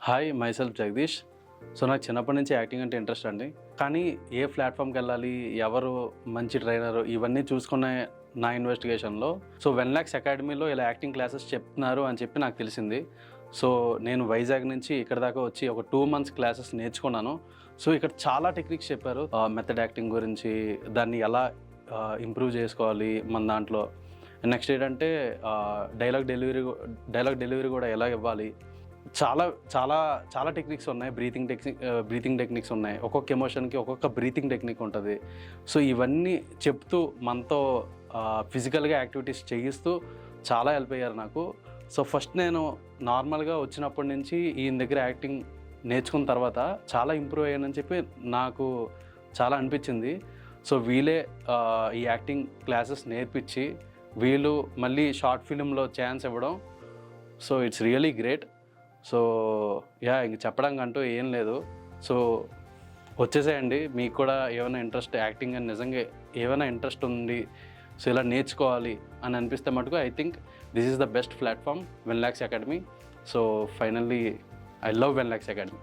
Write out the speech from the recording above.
Hi myself Jagadish. So నాకు చిన్నప్పటి నుంచి యాక్టింగ్ అంటే ఇంట్రెస్ట్ అండి. కానీ ఏ ప్లాట్ఫామ్కి వెళ్ళాలి, ఎవరు మంచి ట్రైనరు, ఇవన్నీ చూసుకునే నా ఇన్వెస్టిగేషన్లో సో 1,00,000 అకాడమీలో ఇలా యాక్టింగ్ క్లాసెస్ చెప్తున్నారు అని చెప్పి నాకు తెలిసింది. సో నేను వైజాగ్ నుంచి ఇక్కడ దాకా వచ్చి ఒక 2 మంత్స్ క్లాసెస్ నేర్చుకున్నాను. సో ఇక్కడ చాలా టెక్నిక్స్ చెప్పారు. మెథడ్ యాక్టింగ్ గురించి, దాన్ని ఎలా ఇంప్రూవ్ చేసుకోవాలి మన దాంట్లో. నెక్స్ట్ ఏంటంటే డైలాగ్ డెలివరీ కూడా ఎలా ఇవ్వాలి. చాలా చాలా చాలా టెక్నిక్స్ ఉన్నాయి. బ్రీతింగ్ టెక్నిక్స్ ఉన్నాయి. ఒక్కొక్క ఎమోషన్కి ఒక్కొక్క బ్రీతింగ్ టెక్నిక్ ఉంటుంది. సో ఇవన్నీ చెప్తూ మనతో ఫిజికల్గా యాక్టివిటీస్ చేయిస్తూ చాలా హెల్ప్ అయ్యారు నాకు. సో ఫస్ట్ నేను నార్మల్గా వచ్చినప్పటి నుంచి ఈయన దగ్గర యాక్టింగ్ నేర్చుకున్న తర్వాత చాలా ఇంప్రూవ్ అయ్యానని చెప్పి నాకు చాలా అనిపించింది. సో వీళ్ళే ఈ యాక్టింగ్ క్లాసెస్ నేర్పించి వీళ్ళు మళ్ళీ షార్ట్ ఫిలింలో ఛాన్స్ ఇవ్వడం. So it's really great. So ఇంక చెప్పడానికి అంటూ ఏం లేదు. సో వచ్చేసేయండి. మీకు కూడా ఏమైనా ఇంట్రెస్ట్ యాక్టింగ్ అని నిజంగా ఏమైనా ఇంట్రెస్ట్ ఉంది, సో ఇలా నేర్చుకోవాలి అని అనిపిస్తే మటుకు I think this is the best platform 1,00,000 academy. So finally I love 1,00,000 academy.